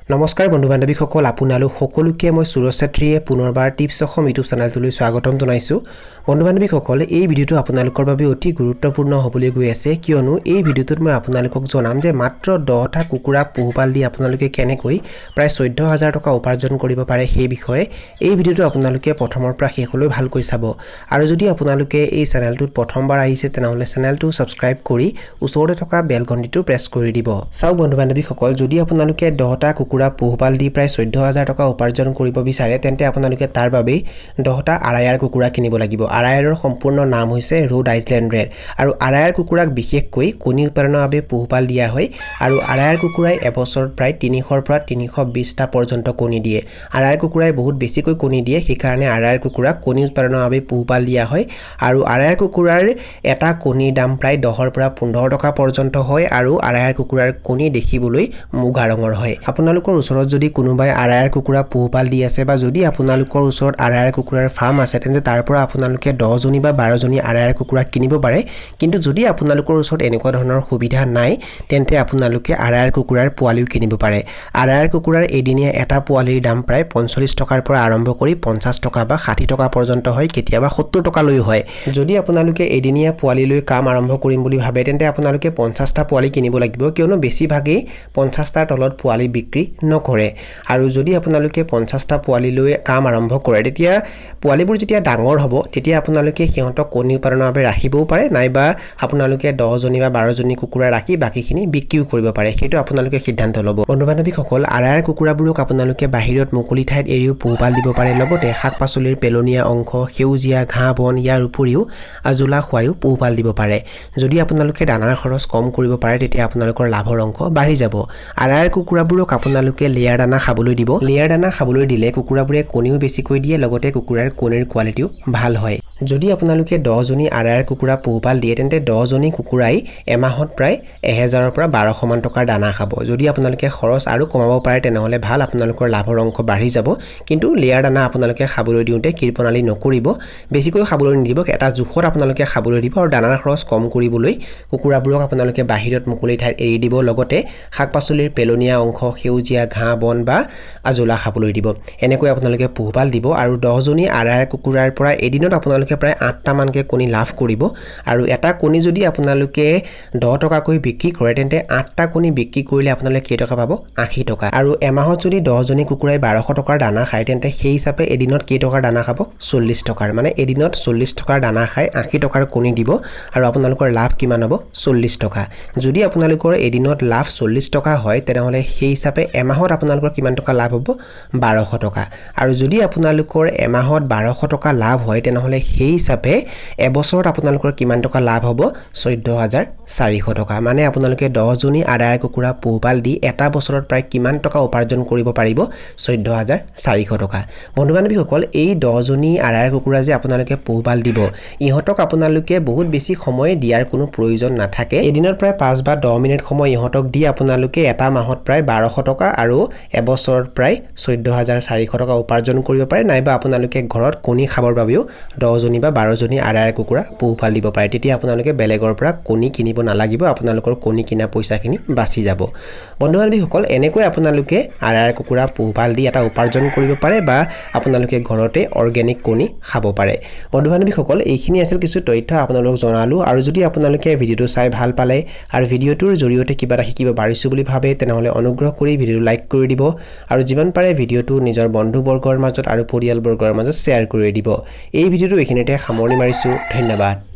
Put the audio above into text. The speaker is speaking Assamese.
নমস্কাৰ বন্ধু বান্ধৱীসকল আপোনালোক সকলোকে মই সুৰজ চেত্ৰীয়ে পুনৰবাৰ টিপছ অসম ইউটিউব চেনেলটোলৈ স্বাগতম জনাইছোঁ। বন্ধু বান্ধৱীসকল এই ভিডিঅ'টো আপোনালোকৰ বাবে অতি গুৰুত্বপূৰ্ণ হ'বলৈ গৈ আছে, কিয়নো এই ভিডিঅ'টোত মই আপোনালোকক জনাম যে মাত্ৰ 10টা কুকুৰা পোহপাল দি আপোনালোকে কেনেকৈ প্ৰায় 14000 টকা উপাৰ্জন কৰিব পাৰে সেই বিষয়ে এই ভিডিঅ'টো আপোনালোকে প্ৰথমৰ পৰা শেষলৈ ভালকৈ চাব। আৰু যদি আপোনালোকে এই চেনেলটোত প্ৰথমবাৰ আহিছে তেনেহ'লে চেনেলটো সাবস্ক্ৰাইব কৰি ওচৰতে থকা বেল ঘণ্টিটো প্ৰেছ কৰি দিব। চাওক বন্ধু বান্ধৱীসকল, যদি আপোনালোকে 10টা কুকুৰা পোহপাল দি প্ৰায় 14000 টকা উপাৰ্জন কৰিব বিচাৰে তেন্তে আপোনালোকে তাৰ বাবে 10টা আৰায়াৰ কুকুৰা কিনিব লাগিব। আৰায়াৰৰ সম্পূৰ্ণ নাম হৈছে ৰোড আইল্যান্ড ৰেড আৰু আৰায়াৰ কুকুৰাক বিশেষকৈ কণী উৎপাদনৰ বাবে পোহপাল দিয়া হয় আৰু আৰায়াৰ কুকুৰাই এবছৰত প্ৰায় 300ৰ পৰা 320টা পৰ্যন্ত কণী দিয়ে। আৰায়াৰ কুকুৰাই বহুত বেছিকৈ কণী দিয়ে, সেইকাৰণে আৰায়াৰ কুকুৰাক কণী উৎপাদনৰ বাবে পোহপাল দিয়া হয় আৰু আৰায়াৰ কুকুৰাৰ এটা কণীৰ দাম প্ৰায় 10ৰ পৰা 15 টকা পৰ্যন্ত হয় আৰু আৰায়াৰ কুকুৰাৰ কণী দেখিবলৈ মুগা ৰঙৰ হয়। আপোনালোকৰ ওচৰত যদি কোনোবাই আৰায়াৰ কুকুৰা পোহপাল দি আছে বা যদি আপোনালোকৰ ওচৰত আৰায়াৰ কুকুৰাৰ ফাৰ্ম আছে তেন্তে তাৰ পৰা আপোনালোকে 10 জনী বা 12 জনী আৰায়াৰ কুকুৰা কিনিব পাৰে। কিন্তু যদি আপোনালোকৰ ওচৰত এনেকুৱা ধৰণৰ সুবিধা নাই তেন্তে আপোনালোকে আৰায়াৰ কুকুৰাৰ পোৱালিও কিনিব পাৰে। আৰায়াৰ কুকুৰাৰ এদিনীয়া এটা পোৱালিৰ দাম প্ৰায় 45 টকাৰ পৰা আৰম্ভ কৰি 50 টকা বা 60 টকা পৰ্যন্ত হয়, কেতিয়াবা 70 টকালৈ হয়। যদি আপোনালোকে এদিনীয়া পোৱালি লৈ কাম আৰম্ভ কৰিম বুলি ভাবে তেন্তে আপোনালোকে 50টা পোৱালি কিনিব লাগিব, কিয়নো বেছিভাগেই 50টাৰ তলত পোৱালি বিক্ৰী নকৰে। আৰু যদি আপোনালোকে 50টা পোৱালি লৈ কাম আৰম্ভ কৰে তেতিয়া পোৱালিবোৰ যেতিয়া ডাঙৰ হ'ব তেতিয়া আপোনালোকে সিহঁতক কণী উৎপাদনৰ বাবে ৰাখিবও পাৰে, নাইবা আপোনালোকে 10 জনী বা 12 জনী কুকুৰা ৰাখি বাকিখিনি বিক্ৰীও কৰিব পাৰে, সেইটো আপোনালোকে সিদ্ধান্ত ল'ব। বন্ধু বান্ধৱীসকল, আৰায়াৰ কুকুৰাবোৰক আপোনালোকে বাহিৰত মুকলি ঠাইত এৰিও পোহপাল দিব পাৰে, লগতে শাক পাচলিৰ পেলনীয়া অংশ, সেউজীয়া ঘাঁহ বন, ইয়াৰ উপৰিও আজোলা খুৱাইও পোহপাল দিব পাৰে। যদি আপোনালোকে দানাৰ খৰচ কম কৰিব পাৰে তেতিয়া আপোনালোকৰ লাভৰ অংশ বাঢ়ি যাব। আৰায়াৰ কুকুৰাবোৰক আপোনালোকে লেয়াৰ দানা খাবলৈ দিব। লেয়াৰ দানা খাবলৈ দিলে কুকুৰাবোৰে কণীও বেছিকৈ দিয়ে, লগতে কুকুৰাৰ কণীৰ কোৱালিটিও ভাল হয়। যদি আপোনালোকে 10 জনী আৰায়াৰ কুকুৰা পোহপাল দিয়ে তেন্তে 10 জনী কুকুৰাই এমাহত প্ৰায় 1000ৰ পৰা 1200 মান টকাৰ দানা খাব। যদি আপোনালোকে খৰচ আৰু কমাব পাৰে তেনেহ'লে ভাল, আপোনালোকৰ লাভৰ অংশ বাঢ়ি যাব। কিন্তু লেয়াৰ দানা আপোনালোকে খাবলৈ দিওঁতে কৃপণালি নকৰিব, বেছিকৈ খাবলৈ নিদিব, এটা জোখত আপোনালোকে খাবলৈ দিব আৰু দানাৰ খৰচ কম কৰিবলৈ কুকুৰাবোৰক আপোনালোকে বাহিৰত মুকলি ঠাইত এৰি দিব, লগতে শাক পাচলিৰ পেলনীয়া অংশ, সেউজীয়া ঘাঁহ বন বা আজোলা খাবলৈ দিব। এনেকৈ আপোনালোকে পোহপাল দিব আৰু 10 জনী আৰায়াৰ কুকুৰাৰ পৰা এদিনত আপোনালোকে প্ৰায় 8টা মানকৈ কণী লাভ কৰিব। আৰু এটা কণী যদি আপোনালোকে 10 টকাকৈ বিক্ৰী কৰে তেন্তে 8টা কণী বিক্ৰী কৰিলে আপোনালোকে কেইটকা পাব? 80 টকা। আৰু এমাহত যদি 10 জনী কুকুৰাই 1200 টকাৰ দানা খায় তেন্তে সেই হিচাপে এদিনত কেইটকাৰ দানা খাব? 40 টকাৰ। মানে এদিনত 40 টকাৰ দানা খাই 80 টকাৰ কণী দিব আৰু আপোনালোকৰ লাভ কিমান হ'ব? 40 টকা। যদি আপোনালোকৰ এদিনত লাভ 40 টকা হয় তেনেহ'লে সেই হিচাপে এমাহত আপোনালোকৰ কিমান টকা লাভ হ'ব? 1200 টকা। আৰু যদি আপোনালোকৰ এমাহত 1200 টকা লাভ হয় তেনেহ'লে সেই হিচাপে এবছৰত আপোনালোকৰ কিমান টকা লাভ হ'ব? 14400 টকা। মানে আপোনালোকে 10 জনী আৰায়াৰ কুকুৰা পোহপাল দি এটা বছৰত প্ৰায় কিমান টকা উপাৰ্জন কৰিব পাৰিব? 14400 টকা। বন্ধু বান্ধৱীসকল, এই 10 জনী আৰায়াৰ কুকুৰা যে আপোনালোকে পোহপাল দিব, ইহঁতক আপোনালোকে বহুত বেছি সময় দিয়াৰ কোনো প্ৰয়োজন নাথাকে। এদিনত প্ৰায় 5 বা 10 মিনিট সময় ইহঁতক দি আপোনালোকে এটা মাহত প্ৰায় 1200 টকা আৰু এবছৰত প্ৰায় 14400 টকা উপাৰ্জন কৰিব পাৰে, নাইবা আপোনালোকে ঘৰত কণী খাবৰ বাবেও 10 জনী বা 12 জনী আৰায়াৰ কুকুৰা পোহপাল দিব পাৰে। তেতিয়া আপোনালোকে বেলেগৰ পৰা কণী কিনিব নালাগিব, আপোনালোকৰ কণী কিনা পইচাখিনি বাচি যাব। বন্ধু বান্ধৱীসকল, এনেকৈ আপোনালোকে আৰায়াৰ কুকুৰা পোহপাল দি এটা উপাৰ্জন কৰিব পাৰে বা আপোনালোকে ঘৰতে অৰ্গেনিক কণী খাব পাৰে। বন্ধু বান্ধৱীসকল, এইখিনি আছিল কিছু তথ্য আপোনালোকক জনালোঁ। আৰু যদি আপোনালোকে ভিডিঅ'টো চাই ভাল পালে আৰু ভিডিঅ'টোৰ জৰিয়তে কিবা এটা শিকিব পাৰিছোঁ বুলি ভাবে তেনেহ'লে অনুগ্ৰহ কৰি ভিডিঅ'টো লাইক কৰি দিব আৰু যিমান পাৰে ভিডিঅ'টো নিজৰ বন্ধুবৰ্গৰ মাজত আৰু পৰিয়ালবৰ্গৰ মাজত শ্বেয়াৰ কৰি দিব। এই ভিডিঅ'টো এইখিনিতে সামৰণি মাৰিছোঁ। ধন্যবাদ।